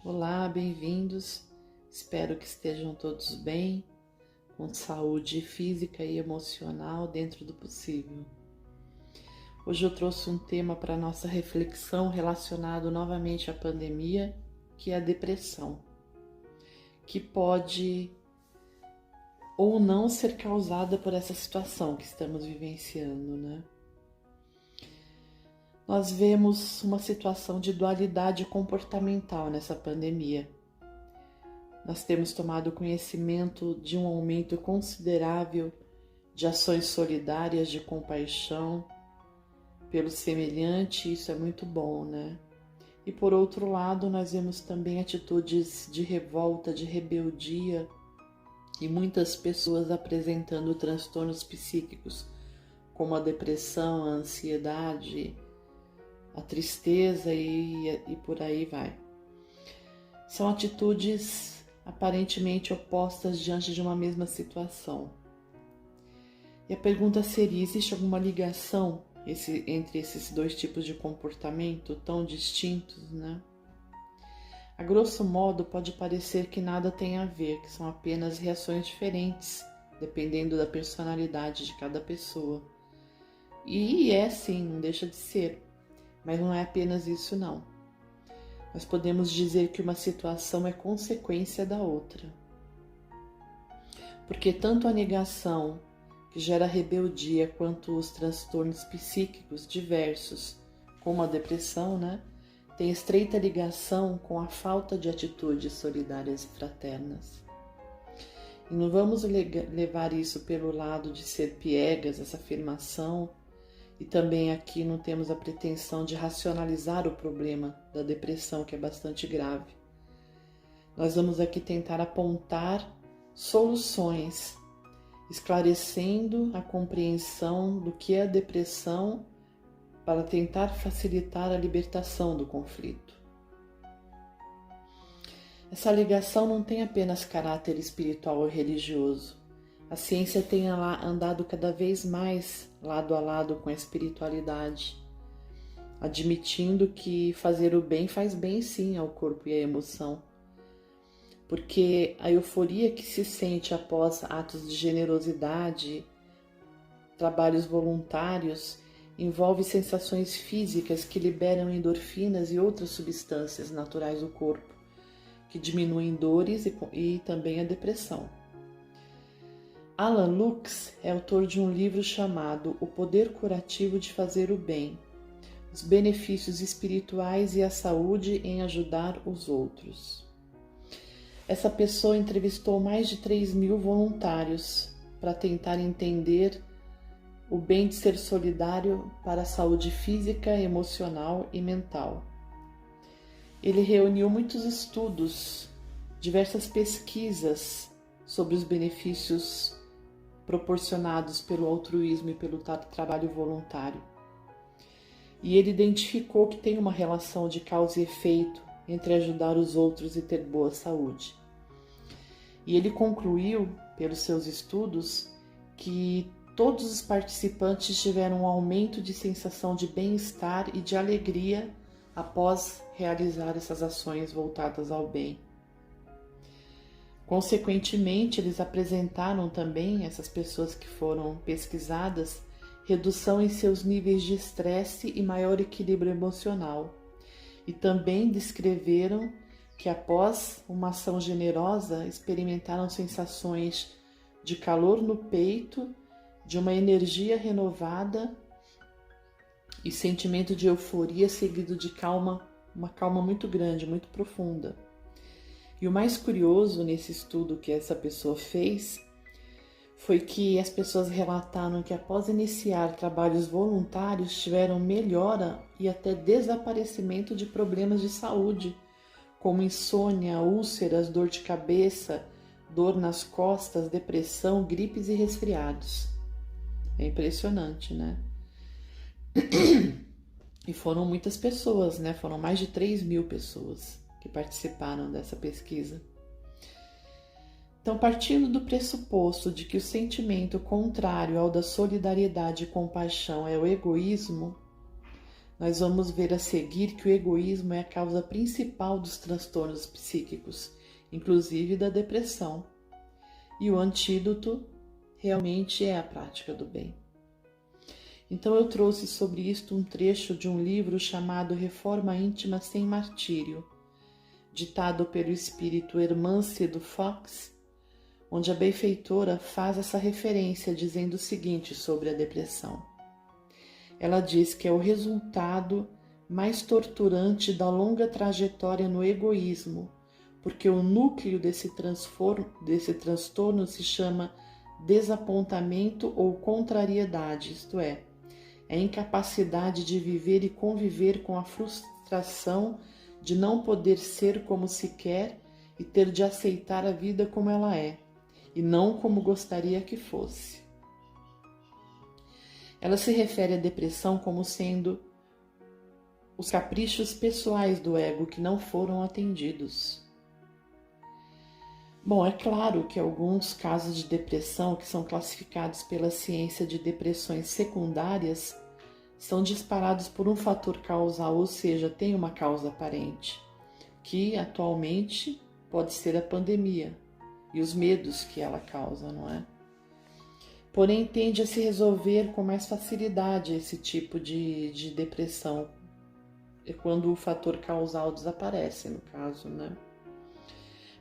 Olá, bem-vindos. Espero que estejam todos bem, com saúde física e emocional dentro do possível. Hoje eu trouxe um tema para nossa reflexão relacionado novamente à pandemia, que é a depressão, que pode ou não ser causada por essa situação que estamos vivenciando, né? Nós vemos uma situação de dualidade comportamental nessa pandemia. Nós temos tomado conhecimento de um aumento considerável de ações solidárias de compaixão pelo semelhante, isso é muito bom, né? E por outro lado, nós vemos também atitudes de revolta, de rebeldia e muitas pessoas apresentando transtornos psíquicos, como a depressão, a ansiedade, a tristeza e por aí vai. São atitudes aparentemente opostas diante de uma mesma situação. E a pergunta seria, existe alguma ligação entre esses dois tipos de comportamento tão distintos, né? A grosso modo, pode parecer que nada tem a ver, que são apenas reações diferentes, dependendo da personalidade de cada pessoa. E é sim, não deixa de ser. Mas não é apenas isso, não. Nós podemos dizer que uma situação é consequência da outra. Porque tanto a negação, que gera rebeldia, quanto os transtornos psíquicos diversos, como a depressão, né, tem estreita ligação com a falta de atitudes solidárias e fraternas. E não vamos levar isso pelo lado de ser piegas, essa afirmação. E também aqui não temos a pretensão de racionalizar o problema da depressão, que é bastante grave. Nós vamos aqui tentar apontar soluções, esclarecendo a compreensão do que é a depressão para tentar facilitar a libertação do conflito. Essa ligação não tem apenas caráter espiritual ou religioso. A ciência tem andado cada vez mais lado a lado com a espiritualidade, admitindo que fazer o bem faz bem sim ao corpo e à emoção, porque a euforia que se sente após atos de generosidade, trabalhos voluntários, envolve sensações físicas que liberam endorfinas e outras substâncias naturais do corpo, que diminuem dores e também a depressão. Alan Lux é autor de um livro chamado O Poder Curativo de Fazer o Bem, os benefícios espirituais e a saúde em ajudar os outros. Essa pessoa entrevistou mais de 3.000 voluntários para tentar entender o bem de ser solidário para a saúde física, emocional e mental. Ele reuniu muitos estudos, diversas pesquisas sobre os benefícios proporcionados pelo altruísmo e pelo trabalho voluntário. E ele identificou que tem uma relação de causa e efeito entre ajudar os outros e ter boa saúde. E ele concluiu, pelos seus estudos, que todos os participantes tiveram um aumento de sensação de bem-estar e de alegria após realizar essas ações voltadas ao bem. Consequentemente, eles apresentaram também, essas pessoas que foram pesquisadas, redução em seus níveis de estresse e maior equilíbrio emocional. E também descreveram que após uma ação generosa, experimentaram sensações de calor no peito, de uma energia renovada e sentimento de euforia seguido de calma, uma calma muito grande, muito profunda. E o mais curioso nesse estudo que essa pessoa fez foi que as pessoas relataram que após iniciar trabalhos voluntários tiveram melhora e até desaparecimento de problemas de saúde, como insônia, úlceras, dor de cabeça, dor nas costas, depressão, gripes e resfriados. É impressionante, né? E foram muitas pessoas, né? Foram mais de 3.000 pessoas que participaram dessa pesquisa. Então, partindo do pressuposto de que o sentimento contrário ao da solidariedade e compaixão é o egoísmo, nós vamos ver a seguir que o egoísmo é a causa principal dos transtornos psíquicos, inclusive da depressão. E o antídoto realmente é a prática do bem. Então eu trouxe sobre isto um trecho de um livro chamado Reforma Íntima Sem Martírio, ditado pelo espírito Hermâncio Fox, onde a benfeitora faz essa referência dizendo o seguinte sobre a depressão. Ela diz que é o resultado mais torturante da longa trajetória no egoísmo, porque o núcleo desse transtorno se chama desapontamento ou contrariedade, isto é, a incapacidade de viver e conviver com a frustração de não poder ser como se quer e ter de aceitar a vida como ela é, e não como gostaria que fosse. Ela se refere à depressão como sendo os caprichos pessoais do ego que não foram atendidos. Bom, é claro que alguns casos de depressão que são classificados pela ciência de depressões secundárias são disparados por um fator causal, ou seja, tem uma causa aparente, que atualmente pode ser a pandemia e os medos que ela causa, não é? Porém, tende a se resolver com mais facilidade esse tipo de depressão, é quando o fator causal desaparece, no caso, né?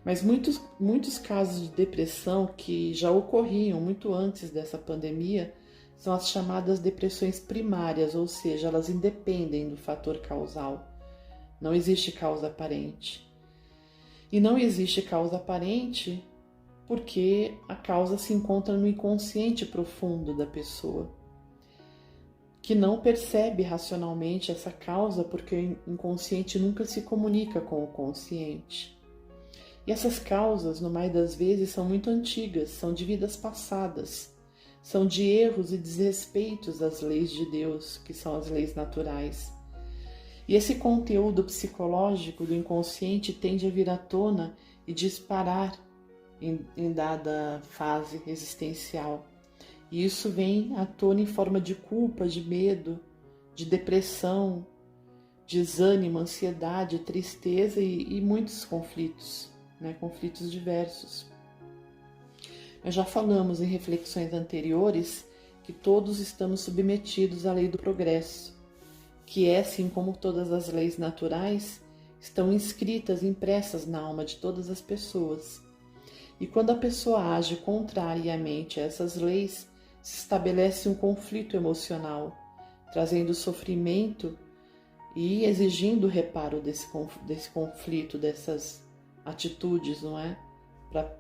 Mas muitos casos de depressão que já ocorriam muito antes dessa pandemia são as chamadas depressões primárias, ou seja, elas independem do fator causal. Não existe causa aparente. E não existe causa aparente porque a causa se encontra no inconsciente profundo da pessoa, que não percebe racionalmente essa causa porque o inconsciente nunca se comunica com o consciente. E essas causas, no mais das vezes, são muito antigas, são de vidas passadas, são de erros e desrespeitos às leis de Deus, que são as leis naturais. E esse conteúdo psicológico do inconsciente tende a vir à tona e disparar em dada fase existencial. E isso vem à tona em forma de culpa, de medo, de depressão, desânimo, ansiedade, tristeza e muitos conflitos, né? Conflitos diversos. Nós já falamos em reflexões anteriores que todos estamos submetidos à lei do progresso, que é, assim como todas as leis naturais, estão inscritas, impressas na alma de todas as pessoas. E quando a pessoa age contrariamente a essas leis, se estabelece um conflito emocional, trazendo sofrimento e exigindo o reparo desse conflito, dessas atitudes, não é?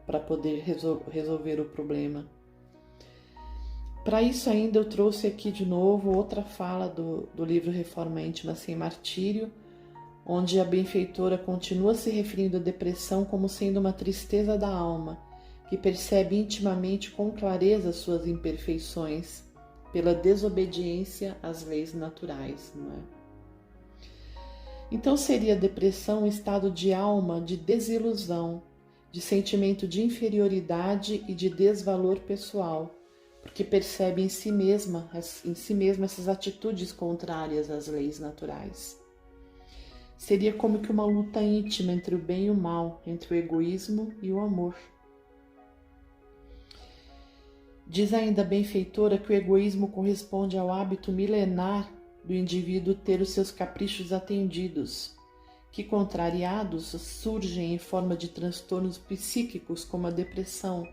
Para poder resolver o problema. Para isso ainda eu trouxe aqui de novo outra fala do livro Reforma Íntima Sem Martírio, onde a benfeitora continua se referindo à depressão como sendo uma tristeza da alma, que percebe intimamente com clareza suas imperfeições pela desobediência às leis naturais, não é? Então seria a depressão um estado de alma de desilusão, de sentimento de inferioridade e de desvalor pessoal, porque percebe em si mesma essas atitudes contrárias às leis naturais. Seria como que uma luta íntima entre o bem e o mal, entre o egoísmo e o amor. Diz ainda a benfeitora que o egoísmo corresponde ao hábito milenar do indivíduo ter os seus caprichos atendidos, que, contrariados, surgem em forma de transtornos psíquicos como a depressão,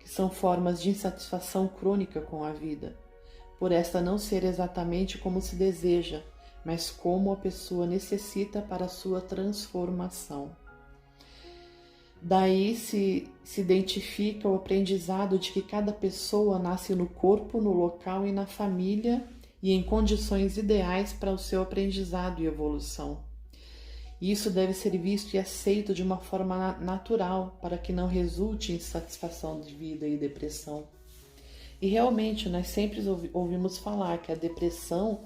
que são formas de insatisfação crônica com a vida, por esta não ser exatamente como se deseja, mas como a pessoa necessita para a sua transformação. Daí se identifica o aprendizado de que cada pessoa nasce no corpo, no local e na família e em condições ideais para o seu aprendizado e evolução. Isso deve ser visto e aceito de uma forma natural para que não resulte em insatisfação de vida e depressão. E realmente nós sempre ouvimos falar que a depressão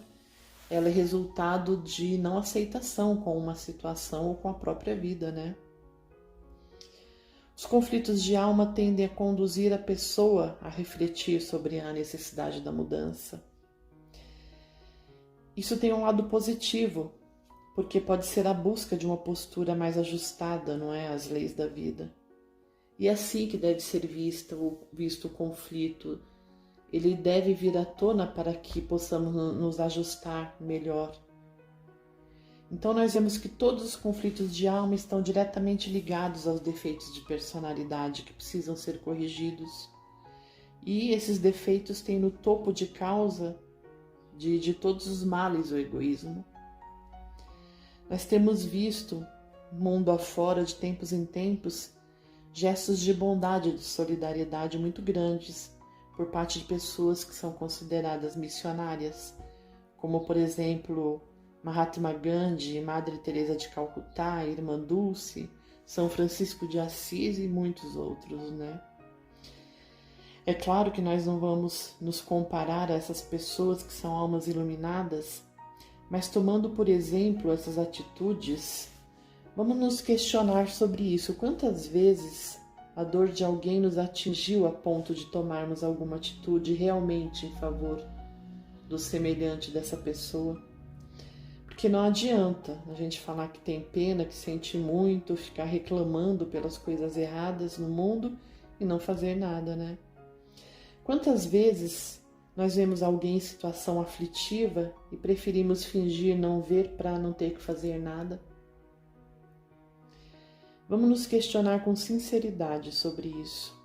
ela é resultado de não aceitação com uma situação ou com a própria vida, né? Os conflitos de alma tendem a conduzir a pessoa a refletir sobre a necessidade da mudança. Isso tem um lado positivo, porque pode ser a busca de uma postura mais ajustada, não é, às leis da vida. E é assim que deve ser visto o conflito. Ele deve vir à tona para que possamos nos ajustar melhor. Então nós vemos que todos os conflitos de alma estão diretamente ligados aos defeitos de personalidade que precisam ser corrigidos. E esses defeitos têm no topo de causa de todos os males o egoísmo. Nós temos visto, mundo afora, de tempos em tempos, gestos de bondade e de solidariedade muito grandes por parte de pessoas que são consideradas missionárias, como, por exemplo, Mahatma Gandhi, Madre Teresa de Calcutá, Irmã Dulce, São Francisco de Assis e muitos outros, né? É claro que nós não vamos nos comparar a essas pessoas que são almas iluminadas, mas tomando por exemplo essas atitudes, vamos nos questionar sobre isso. Quantas vezes a dor de alguém nos atingiu a ponto de tomarmos alguma atitude realmente em favor do semelhante dessa pessoa? Porque não adianta a gente falar que tem pena, que sente muito, ficar reclamando pelas coisas erradas no mundo e não fazer nada, né? Quantas vezes nós vemos alguém em situação aflitiva e preferimos fingir não ver para não ter que fazer nada? Vamos nos questionar com sinceridade sobre isso.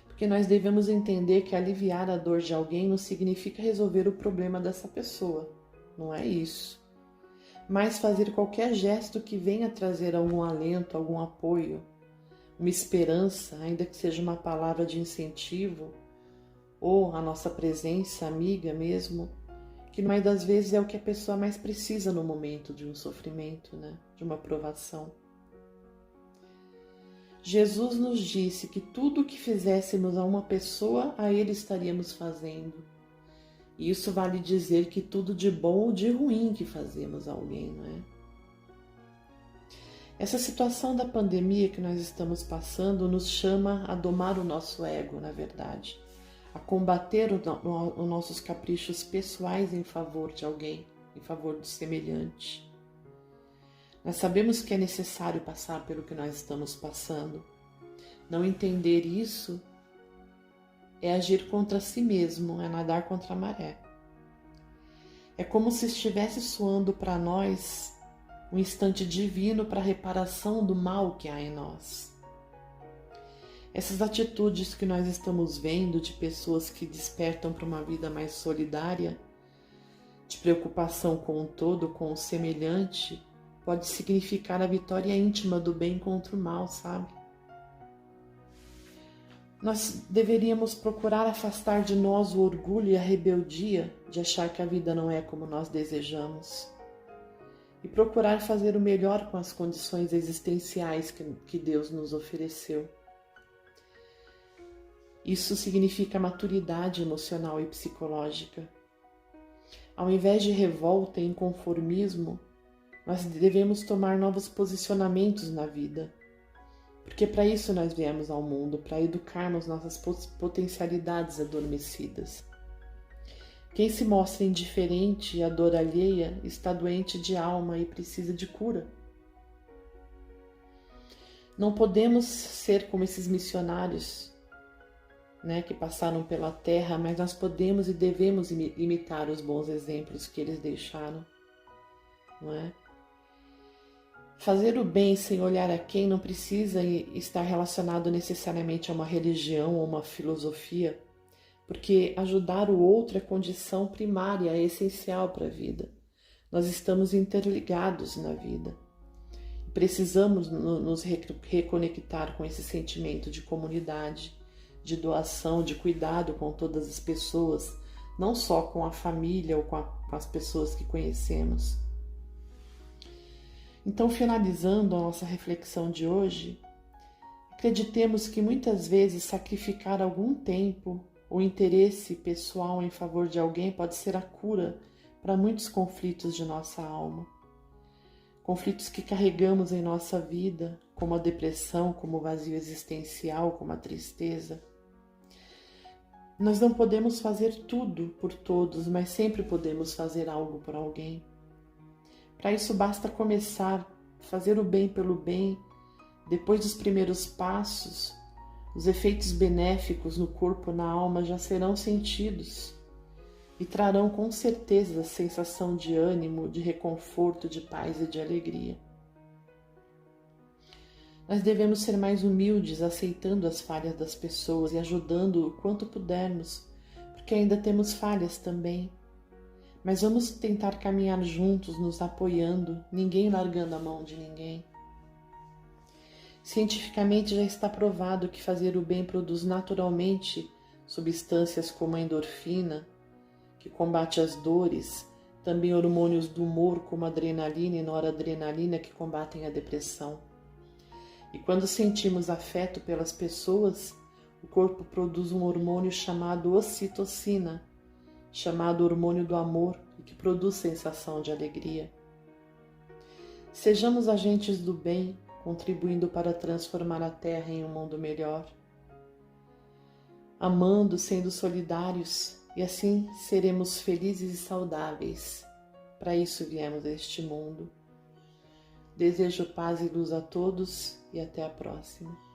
Porque nós devemos entender que aliviar a dor de alguém não significa resolver o problema dessa pessoa. Não é isso. Mas fazer qualquer gesto que venha trazer algum alento, algum apoio, uma esperança, ainda que seja uma palavra de incentivo, ou a nossa presença amiga mesmo, que mais das vezes é o que a pessoa mais precisa no momento de um sofrimento, né? De uma provação. Jesus nos disse que tudo o que fizéssemos a uma pessoa, a Ele estaríamos fazendo. E isso vale dizer que tudo de bom ou de ruim que fazemos a alguém, não é? Essa situação da pandemia que nós estamos passando nos chama a domar o nosso ego, na verdade, a combater os nossos caprichos pessoais em favor de alguém, em favor do semelhante. Nós sabemos que é necessário passar pelo que nós estamos passando. Não entender isso é agir contra si mesmo, é nadar contra a maré. É como se estivesse soando para nós um instante divino para a reparação do mal que há em nós. Essas atitudes que nós estamos vendo de pessoas que despertam para uma vida mais solidária, de preocupação com o todo, com o semelhante, pode significar a vitória íntima do bem contra o mal, sabe? Nós deveríamos procurar afastar de nós o orgulho e a rebeldia de achar que a vida não é como nós desejamos. E procurar fazer o melhor com as condições existenciais que Deus nos ofereceu. Isso significa maturidade emocional e psicológica. Ao invés de revolta e inconformismo, nós devemos tomar novos posicionamentos na vida. Porque para isso nós viemos ao mundo, para educarmos nossas potencialidades adormecidas. Quem se mostra indiferente à dor alheia está doente de alma e precisa de cura. Não podemos ser como esses missionários, né, que passaram pela terra, mas nós podemos e devemos imitar os bons exemplos que eles deixaram, não é? Fazer o bem sem olhar a quem não precisa estar relacionado necessariamente a uma religião ou uma filosofia, porque ajudar o outro é condição primária, é essencial para a vida. Nós estamos interligados na vida. Precisamos nos reconectar com esse sentimento de comunidade, de doação, de cuidado com todas as pessoas, não só com a família ou com as pessoas que conhecemos. Então, finalizando a nossa reflexão de hoje, acreditemos que muitas vezes sacrificar algum tempo ou interesse pessoal em favor de alguém pode ser a cura para muitos conflitos de nossa alma. Conflitos que carregamos em nossa vida, como a depressão, como o vazio existencial, como a tristeza. Nós não podemos fazer tudo por todos, mas sempre podemos fazer algo por alguém. Para isso basta começar, fazer o bem pelo bem. Depois dos primeiros passos, os efeitos benéficos no corpo e na alma já serão sentidos e trarão com certeza a sensação de ânimo, de reconforto, de paz e de alegria. Nós devemos ser mais humildes, aceitando as falhas das pessoas e ajudando o quanto pudermos, porque ainda temos falhas também. Mas vamos tentar caminhar juntos, nos apoiando, ninguém largando a mão de ninguém. Cientificamente já está provado que fazer o bem produz naturalmente substâncias como a endorfina, que combate as dores, também hormônios do humor como a adrenalina e noradrenalina que combatem a depressão. E quando sentimos afeto pelas pessoas, o corpo produz um hormônio chamado ocitocina, chamado hormônio do amor, e que produz sensação de alegria. Sejamos agentes do bem, contribuindo para transformar a Terra em um mundo melhor. Amando, sendo solidários, e assim seremos felizes e saudáveis. Para isso viemos a este mundo. Desejo paz e luz a todos e até a próxima.